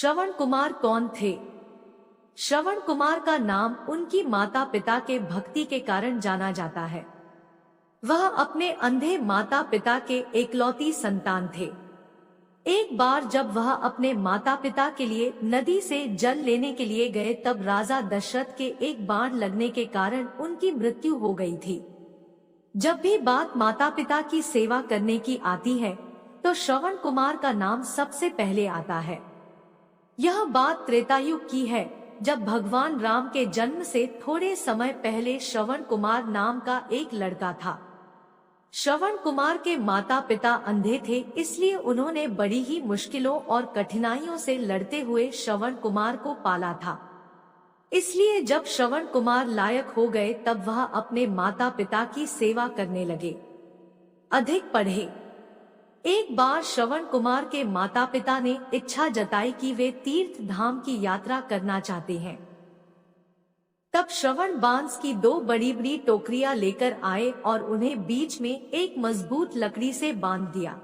श्रवण कुमार कौन थे? श्रवण कुमार का नाम उनकी माता पिता के भक्ति के कारण जाना जाता है। वह अपने अंधे माता पिता के एकलौती संतान थे। एक बार जब वह अपने माता पिता के लिए नदी से जल लेने के लिए गए, तब राजा दशरथ के एक बाण लगने के कारण उनकी मृत्यु हो गई थी। जब भी बात माता पिता की सेवा करने की आती है तो श्रवण कुमार का नाम सबसे पहले आता है। यह बात त्रेतायुग की है, जब भगवान राम के जन्म से थोड़े समय पहले श्रवण कुमार नाम का एक लड़का था। श्रवण कुमार के माता पिता अंधे थे, इसलिए उन्होंने बड़ी ही मुश्किलों और कठिनाइयों से लड़ते हुए श्रवण कुमार को पाला था। इसलिए जब श्रवण कुमार लायक हो गए, तब वह अपने माता पिता की सेवा करने लगे, अधिक पढ़े। एक बार श्रवण कुमार के माता पिता ने इच्छा जताई कि वे तीर्थ धाम की यात्रा करना चाहते हैं। तब श्रवण बांस की 2 बड़ी बड़ी टोकरियां लेकर आए और उन्हें बीच में एक मजबूत लकड़ी से बांध दिया।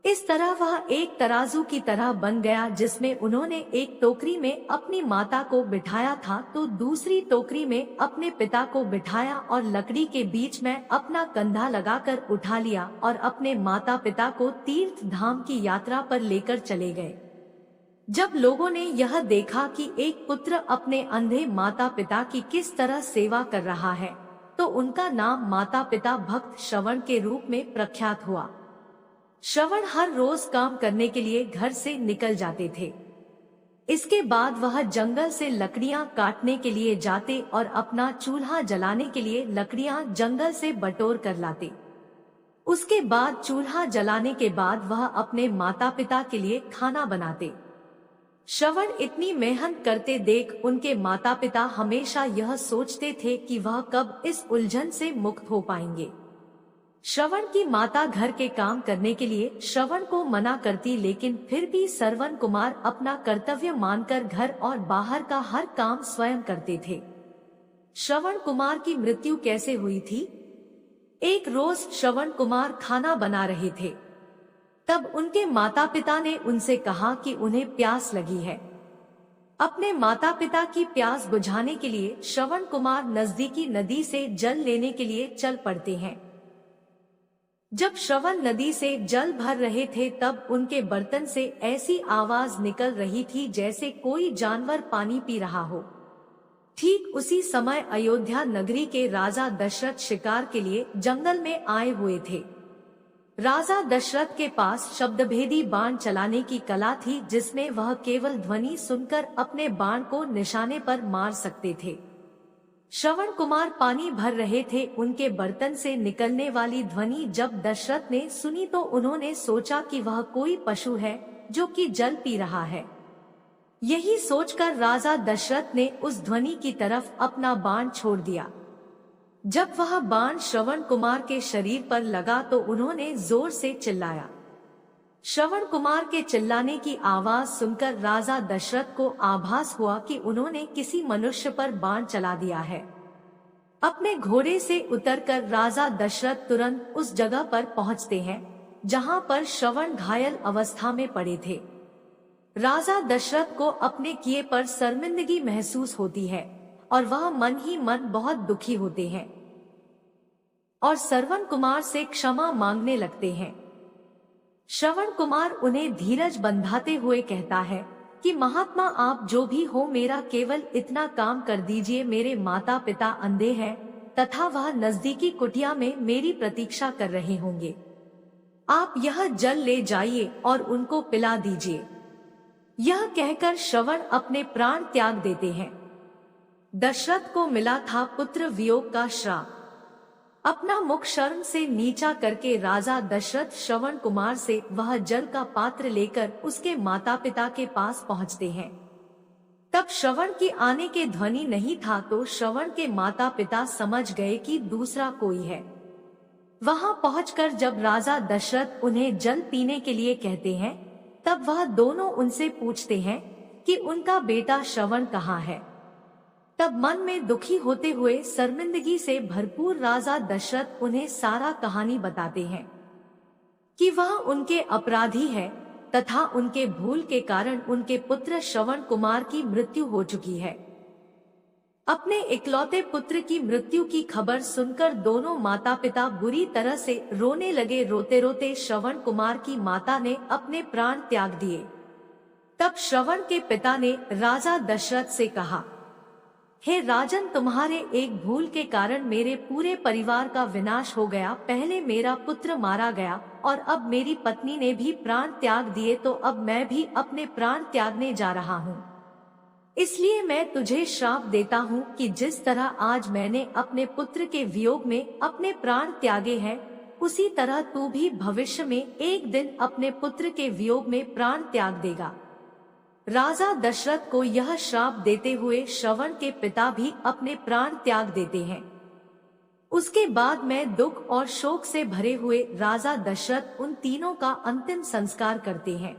इस तरह वह एक तराजू की तरह बन गया, जिसमें उन्होंने एक टोकरी में अपनी माता को बिठाया था तो दूसरी टोकरी में अपने पिता को बिठाया और लकड़ी के बीच में अपना कंधा लगाकर उठा लिया और अपने माता पिता को तीर्थ धाम की यात्रा पर लेकर चले गए। जब लोगों ने यह देखा कि एक पुत्र अपने अंधे माता पिता की किस तरह सेवा कर रहा है, तो उनका नाम माता पिता भक्त श्रवण के रूप में प्रख्यात हुआ। श्रवण हर रोज काम करने के लिए घर से निकल जाते थे। इसके बाद वह जंगल से लकड़ियां काटने के लिए जाते और अपना चूल्हा जलाने के लिए लकड़ियां जंगल से बटोर कर लाते। उसके बाद चूल्हा जलाने के बाद वह अपने माता पिता के लिए खाना बनाते। श्रवण इतनी मेहनत करते देख उनके माता पिता हमेशा यह सोचते थे कि वह कब इस उलझन से मुक्त हो पाएंगे। श्रवण की माता घर के काम करने के लिए श्रवण को मना करती, लेकिन फिर भी श्रवण कुमार अपना कर्तव्य मानकर घर और बाहर का हर काम स्वयं करते थे। श्रवण कुमार की मृत्यु कैसे हुई थी? एक रोज श्रवण कुमार खाना बना रहे थे, तब उनके माता पिता ने उनसे कहा कि उन्हें प्यास लगी है। अपने माता पिता की प्यास बुझाने के लिए श्रवण कुमार नजदीकी नदी से जल लेने के लिए चल पड़ते हैं। जब श्रवण नदी से जल भर रहे थे, तब उनके बर्तन से ऐसी आवाज निकल रही थी जैसे कोई जानवर पानी पी रहा हो। ठीक उसी समय अयोध्या नगरी के राजा दशरथ शिकार के लिए जंगल में आए हुए थे। राजा दशरथ के पास शब्दभेदी बाण चलाने की कला थी, जिसमें वह केवल ध्वनि सुनकर अपने बाण को निशाने पर मार सकते थे। श्रवण कुमार पानी भर रहे थे। उनके बर्तन से निकलने वाली ध्वनि जब दशरथ ने सुनी तो उन्होंने सोचा कि वह कोई पशु है जो कि जल पी रहा है। यही सोचकर राजा दशरथ ने उस ध्वनि की तरफ अपना बाण छोड़ दिया। जब वह बाण श्रवण कुमार के शरीर पर लगा तो उन्होंने जोर से चिल्लाया। श्रवण कुमार के चिल्लाने की आवाज सुनकर राजा दशरथ को आभास हुआ कि उन्होंने किसी मनुष्य पर बाण चला दिया है। अपने घोड़े से उतरकर राजा दशरथ तुरंत उस जगह पर पहुंचते हैं जहां पर श्रवण घायल अवस्था में पड़े थे। राजा दशरथ को अपने किए पर शर्मिंदगी महसूस होती है और वह मन ही मन बहुत दुखी होते हैं और श्रवण कुमार से क्षमा मांगने लगते हैं। श्रवण कुमार उन्हें धीरज बंधाते हुए कहता है कि महात्मा, आप जो भी हो, मेरा केवल इतना काम कर दीजिए। मेरे माता पिता अंधे हैं तथा वह नजदीकी कुटिया में मेरी प्रतीक्षा कर रहे होंगे। आप यह जल ले जाइए और उनको पिला दीजिए। यह कहकर श्रवण अपने प्राण त्याग देते हैं। दशरथ को मिला था पुत्र वियोग का श्राप। अपना मुख शर्म से नीचा करके राजा दशरथ श्रवण कुमार से वह जल का पात्र लेकर उसके माता पिता के पास पहुंचते हैं। तब श्रवण की आने के ध्वनि नहीं था तो श्रवण के माता पिता समझ गए कि दूसरा कोई है। वहां पहुंचकर जब राजा दशरथ उन्हें जल पीने के लिए कहते हैं, तब वह दोनों उनसे पूछते हैं कि उनका बेटा श्रवण कहाँ है। तब मन में दुखी होते हुए शर्मिंदगी से भरपूर राजा दशरथ उन्हें सारा कहानी बताते हैं कि वह उनके अपराधी है तथा उनके भूल के कारण उनके पुत्र श्रवण कुमार की मृत्यु हो चुकी है। अपने इकलौते पुत्र की मृत्यु की खबर सुनकर दोनों माता पिता बुरी तरह से रोने लगे। रोते रोते श्रवण कुमार की माता ने अपने प्राण त्याग दिए। तब श्रवण के पिता ने राजा दशरथ से कहा, हे राजन, तुम्हारे एक भूल के कारण मेरे पूरे परिवार का विनाश हो गया। पहले मेरा पुत्र मारा गया और अब मेरी पत्नी ने भी प्राण त्याग दिए, तो अब मैं भी अपने प्राण त्यागने जा रहा हूँ। इसलिए मैं तुझे श्राप देता हूँ कि जिस तरह आज मैंने अपने पुत्र के वियोग में अपने प्राण त्यागे हैं, उसी तरह तू भी भविष्य में एक दिन अपने पुत्र के वियोग में प्राण त्याग देगा। राजा दशरथ को यह श्राप देते हुए श्रवण के पिता भी अपने प्राण त्याग देते हैं। उसके बाद में दुख और शोक से भरे हुए राजा दशरथ उन तीनों का अंतिम संस्कार करते हैं।